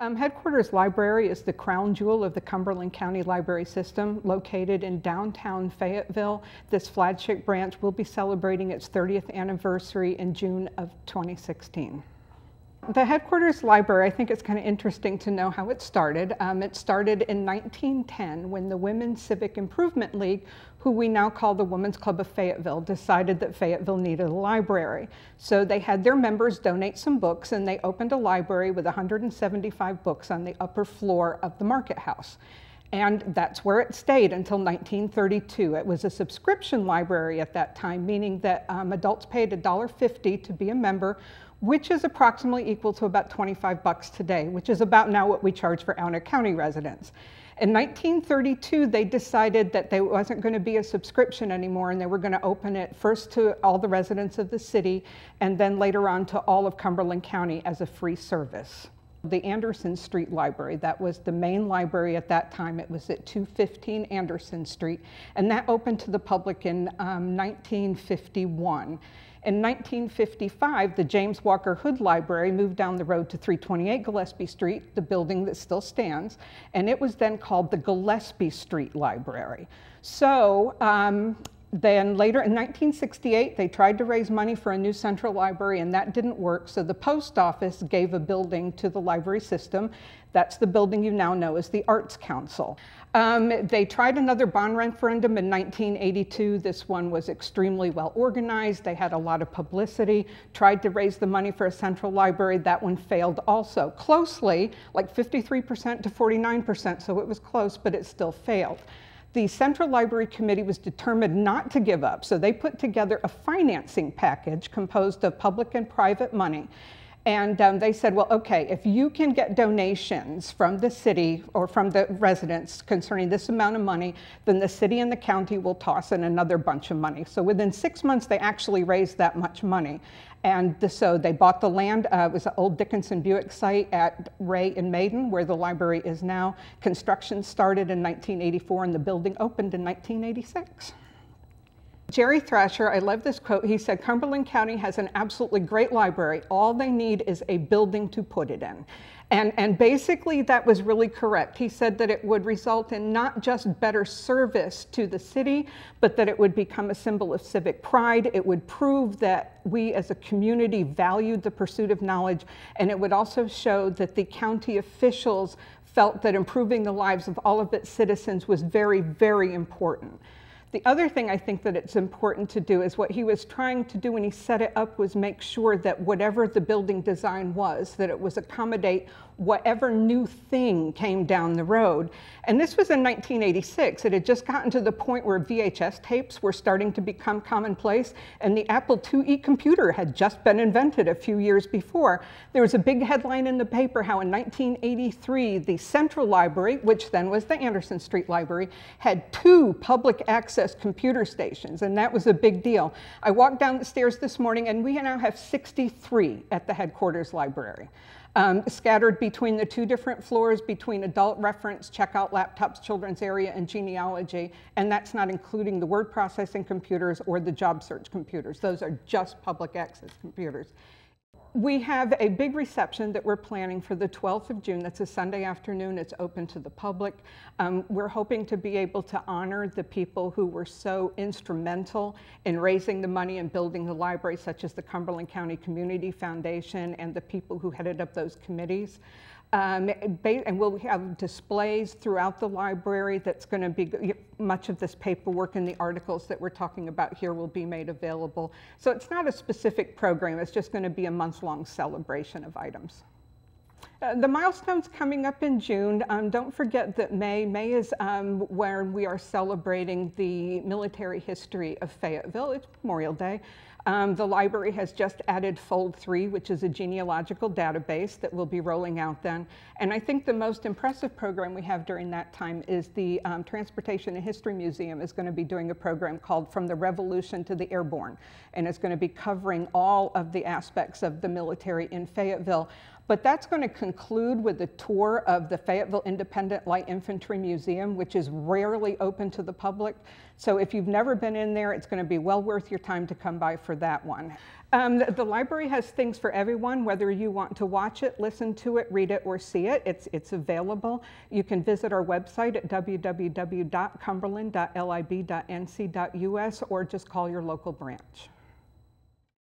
Headquarters Library is the crown jewel of the Cumberland County Library System, located in downtown Fayetteville. This flagship branch will be celebrating its 30th anniversary in June of 2016. The Headquarters Library, I think it's kind of interesting to know how it started. It started in 1910 when the Women's Civic Improvement League, who we now call the Women's Club of Fayetteville, decided that Fayetteville needed a library. So they had their members donate some books, and they opened a library with 175 books on the upper floor of the market house. And that's where it stayed until 1932. It was a subscription library at that time, meaning that adults paid $1.50 to be a member, which is approximately equal to about 25 bucks today, which is about now what we charge for Allen County residents. In 1932, they decided that there wasn't going to be a subscription anymore, and they were going to open it first to all the residents of the city, and then later on to all of Cumberland County as a free service. The Anderson Street Library, that was the main library at that time. It was at 215 Anderson Street, and that opened to the public in 1951. In 1955, the James Walker Hood Library moved down the road to 328 Gillespie Street, the building that still stands, and it was then called the Gillespie Street Library. So then later in 1968, they tried to raise money for a new central library, and that didn't work, so the post office gave a building to the library system. That's the building you now know as the Arts Council. They tried another bond referendum in 1982. This one was extremely well organized. They had a lot of publicity, tried to raise the money for a central library. That one failed also, closely, like 53% to 49%, so it was close, but it still failed. The Central Library Committee was determined not to give up, so they put together a financing package composed of public and private money. And they said, well, okay, if you can get donations from the city or from the residents concerning this amount of money, then the city and the county will toss in another bunch of money. So within 6 months, they actually raised that much money. And so they bought the land. It was an old Dickinson Buick site at Ray and Maiden, where the library is now. Construction started in 1984, and the building opened in 1986. Jerry Thrasher, I love this quote. He said, Cumberland County has an absolutely great library. All they need is a building to put it in. And basically that was really correct. He said that it would result in not just better service to the city, but that it would become a symbol of civic pride. It would prove that we as a community valued the pursuit of knowledge, and it would also show that the county officials felt that improving the lives of all of its citizens was very, very important. The other thing I think that it's important to do is what he was trying to do when he set it up was make sure that whatever the building design was, that it was accommodate whatever new thing came down the road. And this was in 1986. It had just gotten to the point where VHS tapes were starting to become commonplace, and the Apple IIe computer had just been invented a few years before. There was a big headline in the paper how in 1983, the Central Library, which then was the Anderson Street Library, had 2 public access computer stations, and that was a big deal. I walked down the stairs this morning, and we now have 63 at the Headquarters Library. Scattered between the 2 different floors, between adult reference, checkout laptops, children's area, and genealogy, and that's not including the word processing computers or the job search computers. Those are just public access computers. We have a big reception that we're planning for the 12th of June. That's a Sunday afternoon. It's open to the public. We're hoping to be able to honor the people who were so instrumental in raising the money and building the library, such as the Cumberland County Community Foundation and the people who headed up those committees. And we'll have displays throughout the library that's going to be, much of this paperwork and the articles that we're talking about here will be made available. So it's not a specific program, it's just going to be a month-long celebration of items. The milestones coming up in June, don't forget that May is where we are celebrating the military history of Fayetteville. It's Memorial Day. The library has just added Fold 3, which is a genealogical database that will be rolling out then. And I think the most impressive program we have during that time is the Transportation and History Museum is going to be doing a program called From the Revolution to the Airborne. And it's going to be covering all of the aspects of the military in Fayetteville. But that's going to conclude with a tour of the Fayetteville Independent Light Infantry Museum, which is rarely open to the public. So if you've never been in there, it's going to be well worth your time to come by for that one. The library has things for everyone, whether you want to watch it, listen to it, read it, or see it. It's available. You can visit our website at www.cumberland.lib.nc.us or just call your local branch.